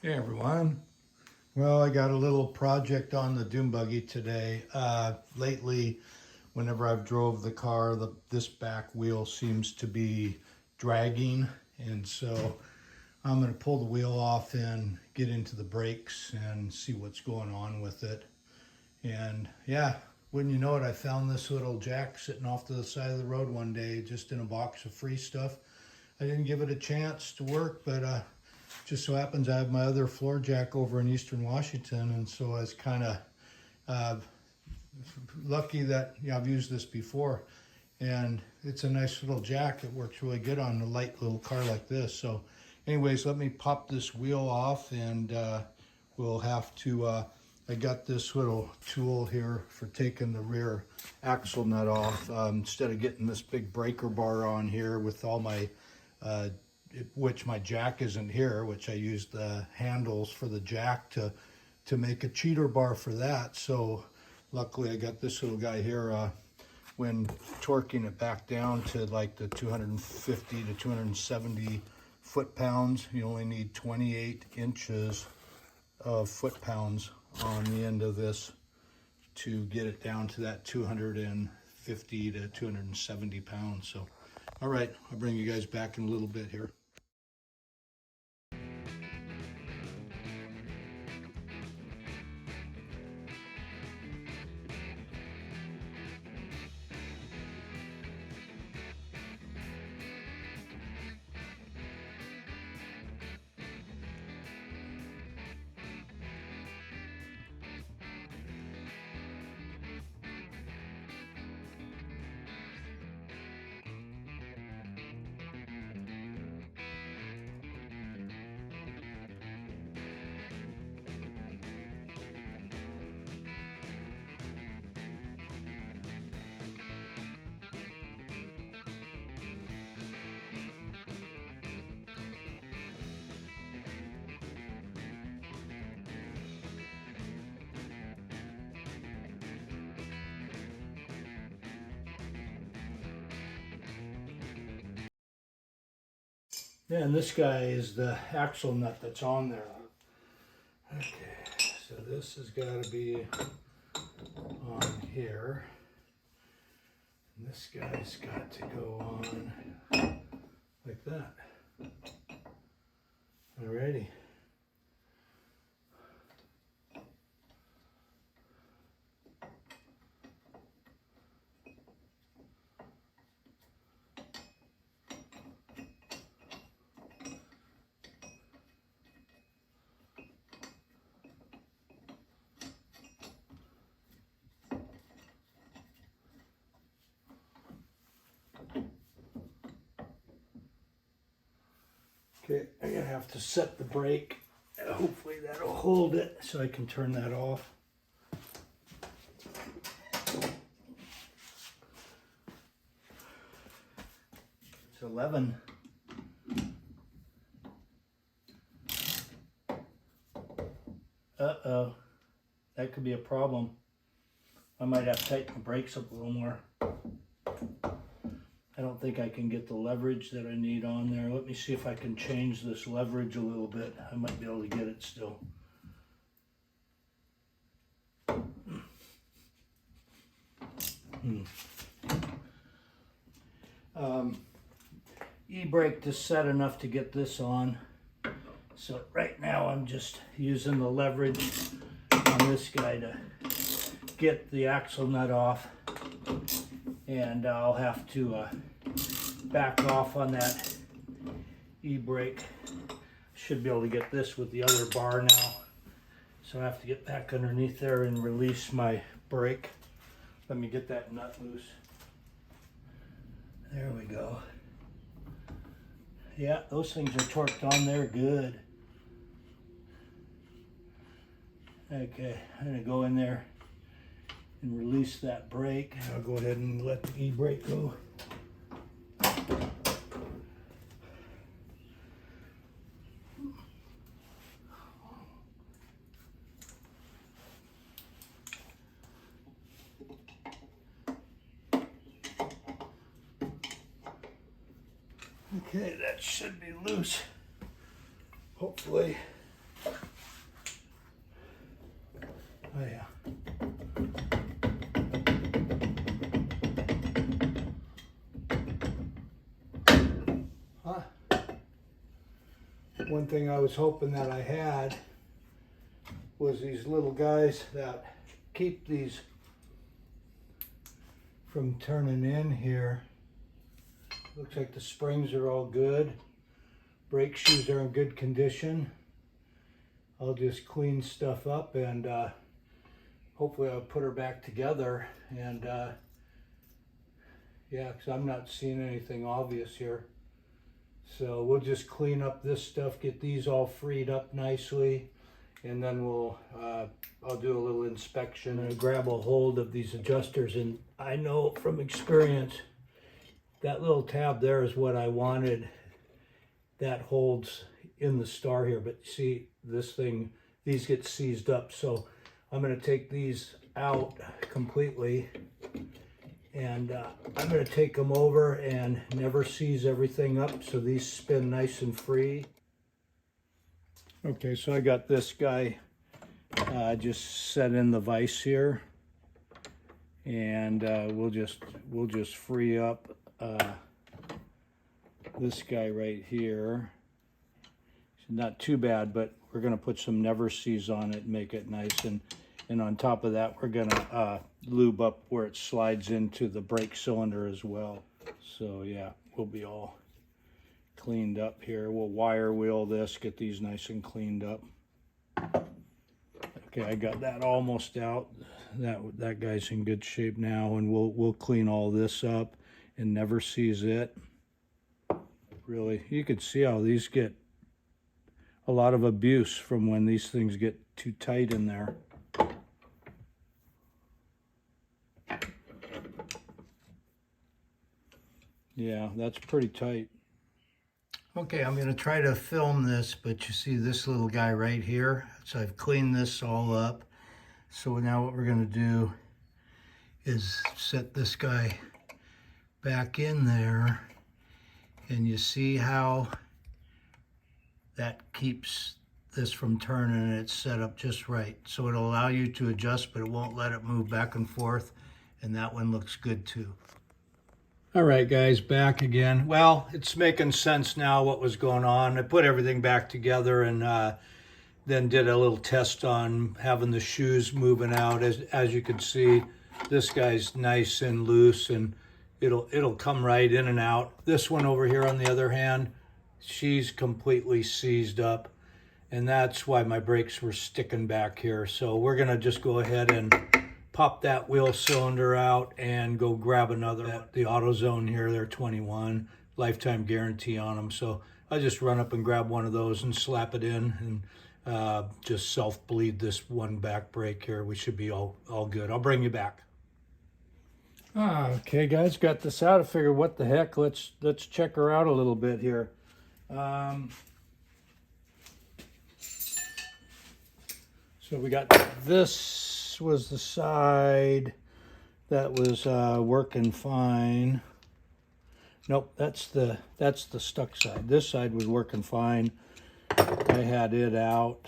Hey everyone. Well, I got a little project on the dune buggy today. Lately, whenever I've drove the car, this back wheel seems to be dragging, and so I'm going to pull the wheel off and get into the brakes and see what's going on with it. And yeah, wouldn't you know it, I found this little jack sitting off to the side of the road one day, just in a box of free stuff. I didn't give it a chance to work, but just so happens I have my other floor jack over in Eastern Washington, and so I was kind of uh, lucky that I've used this before, and it's a nice little jack. It works really good on a light little car like this. So anyways, let me pop this wheel off, and we'll have to I got this little tool here for taking the rear axle nut off. Instead of getting this big breaker bar on here with all my which my jack isn't here, which I used the handles for the jack to make a cheater bar for that. So luckily I got this little guy here. When torquing it back down to like the 250 to 270 foot-pounds, you only need 28 inches of foot-pounds on the end of this to get it down to that 250 to 270 pounds. So all right, I'll bring you guys back in a little bit here. Yeah, and this guy is the axle nut that's on there. Okay, so this has got to be on here. And this guy's got to go on like that. Alrighty. Okay, I'm gonna have to set the brake. Hopefully that'll hold it so I can turn that off. It's 11. Uh-oh, that could be a problem. I might have to tighten the brakes up a little more. I don't think I can get the leverage that I need on there. Let me see if I can change this leverage a little bit. I might be able to get it still. E-brake is set enough to get this on. So right now I'm just using the leverage on this guy to get the axle nut off. And I'll have to back off on that e-brake. Should be able to get this with the other bar now. So I have to get back underneath there and release my brake. Let me get that nut loose. There we go. Yeah, those things are torqued on there good. Okay, I'm gonna go in there and release that brake. I'll go ahead and let the e-brake go. Okay, that should be loose, hopefully. Oh yeah. Huh. One thing I was hoping that I had was these little guys that keep these from turning in here. Looks like the springs are all good. Brake shoes are in good condition. I'll just clean stuff up and hopefully I'll put her back together. And yeah, because I'm not seeing anything obvious here. So we'll just clean up this stuff, get these all freed up nicely, and then I'll do a little inspection and grab a hold of these adjusters. And I know from experience, that little tab there is what I wanted. That holds in the star here, but see this thing, these get seized up. So I'm going to take these out completely, and I'm going to take them over and never seize everything up so these spin nice and free. Okay, so I got this guy just set in the vise here, and we'll just free up this guy right here. It's not too bad, but we're going to put some never seize on it and make it nice. And on top of that, we're going to lube up where it slides into the brake cylinder as well. So yeah, we'll be all cleaned up here. We'll wire wheel this, get these nice and cleaned up. Okay, I got that almost out. That guy's in good shape now, and we'll clean all this up and never seize it. Really, you can see how these get a lot of abuse from when these things get too tight in there. Yeah, that's pretty tight. Okay, I'm going to try to film this, but you see this little guy right here. So I've cleaned this all up. So now what we're going to do is set this guy back in there. And you see how that keeps this from turning, and it's set up just right. So it'll allow you to adjust, but it won't let it move back and forth. And that one looks good too. All right, guys, back again. Well, it's making sense now what was going on. I put everything back together and then did a little test on having the shoes moving out. As you can see, this guy's nice and loose, and it'll come right in and out. This one over here, on the other hand, she's completely seized up, and that's why my brakes were sticking back here. So we're gonna just go ahead and pop that wheel cylinder out and go grab another. The AutoZone here, they're 21, lifetime guarantee on them. So I just run up and grab one of those and slap it in, and just self-bleed this one back brake here. We should be all good. I'll bring you back. Okay, guys, got this out. I figured, what the heck? Let's check her out a little bit here. So we got this. Was the side that was working fine. Nope, that's the stuck side. This side was working fine. I had it out.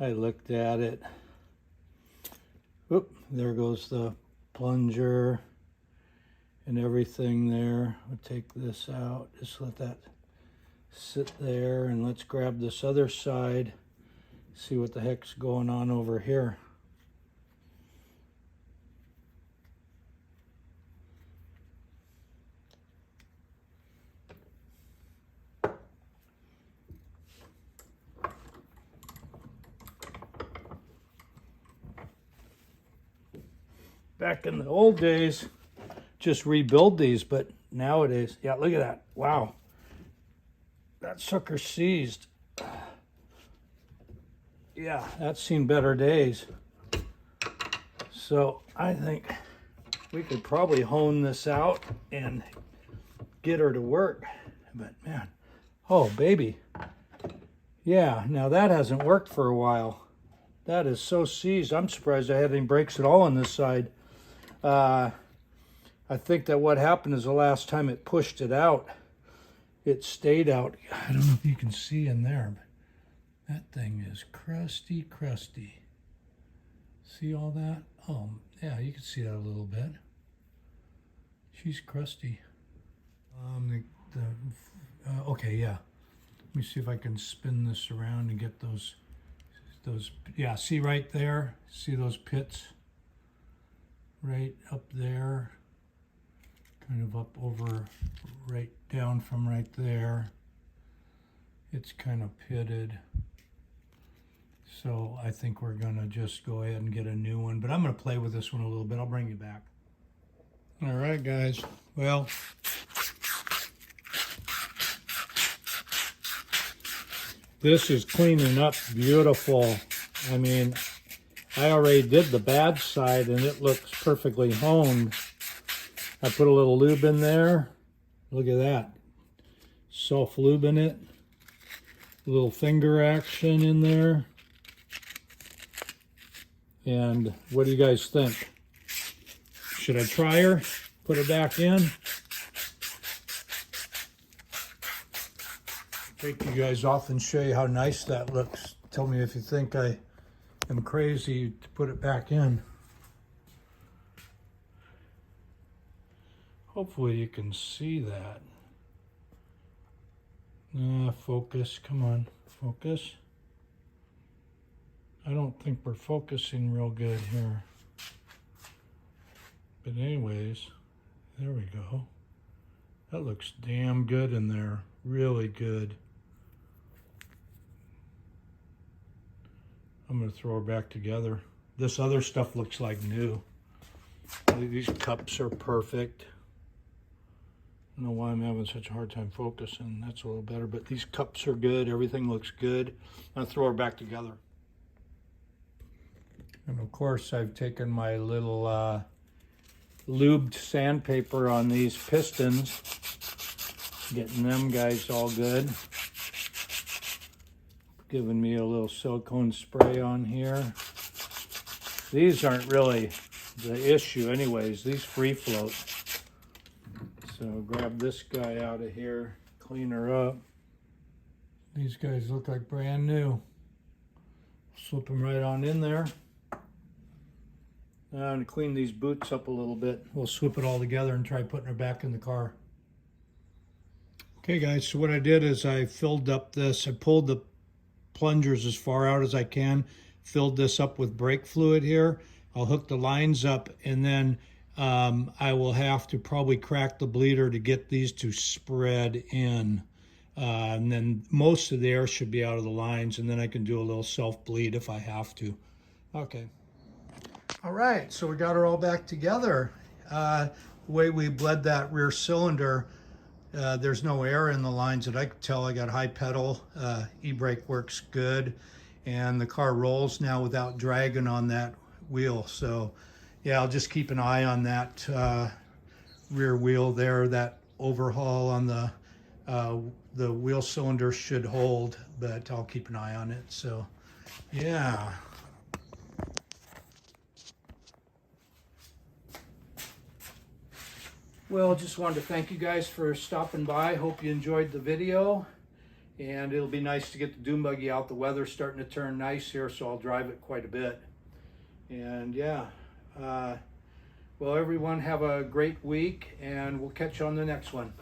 I looked at it. Oop, there goes the plunger and everything there. I'll take this out. Just let that sit there, and let's grab this other side. See what the heck's going on over here. Back in the old days, just rebuild these, but nowadays, yeah, look at that. Wow. That sucker seized. Yeah, that's seen better days. So I think we could probably hone this out and get her to work. But man, oh baby. Yeah, now that hasn't worked for a while. That is so seized. I'm surprised I had any brakes at all on this side. I think that what happened is the last time it pushed it out, it stayed out. I don't know if you can see in there, but that thing is crusty. See all that? Oh, yeah, you can see that a little bit. She's crusty. Okay, yeah. Let me see if I can spin this around and get those, yeah, see right there? See those pits? Right up there. Kind of up over, right down from right there. It's kind of pitted. So I think we're gonna just go ahead and get a new one, but I'm gonna play with this one a little bit. I'll bring you back. All right, guys. Well, this is cleaning up beautiful. I mean, I already did the bad side and it looks perfectly honed. I put a little lube in there. Look at that. Self-lube in it. A little finger action in there. And what do you guys think? Should I try her? Put her back in? Take you guys off and show you how nice that looks. Tell me if you think I am crazy to put it back in. Hopefully you can see that. Focus, come on, focus. I don't think we're focusing real good here. But anyways, there we go. That looks damn good in there, really good. I'm gonna throw her back together. This other stuff looks like new. These cups are perfect. I don't know why I'm having such a hard time focusing. That's a little better, but these cups are good. Everything looks good. I'm gonna throw her back together. And of course, I've taken my little lubed sandpaper on these pistons, getting them guys all good. Giving me a little silicone spray on here. These aren't really the issue anyways, these free float. So grab this guy out of here, clean her up. These guys look like brand new. Slip them right on in there. Now I'm gonna clean these boots up a little bit. We'll swoop it all together and try putting her back in the car. Okay guys, so what I did is I filled up this, I pulled the plungers as far out as I can, filled this up with brake fluid here. I'll hook the lines up and then I will have to probably crack the bleeder to get these to spread in. And then most of the air should be out of the lines, and then I can do a little self-bleed if I have to. Okay. All right, so we got her all back together. The way we bled that rear cylinder, there's no air in the lines that I could tell. I got high pedal, e-brake works good, and the car rolls now without dragging on that wheel. So yeah, I'll just keep an eye on that rear wheel there. That overhaul on the wheel cylinder should hold, but I'll keep an eye on it. So yeah. Well, just wanted to thank you guys for stopping by. Hope you enjoyed the video, and it'll be nice to get the dune buggy out. The weather's starting to turn nice here, so I'll drive it quite a bit. And yeah, well, everyone have a great week, and we'll catch you on the next one.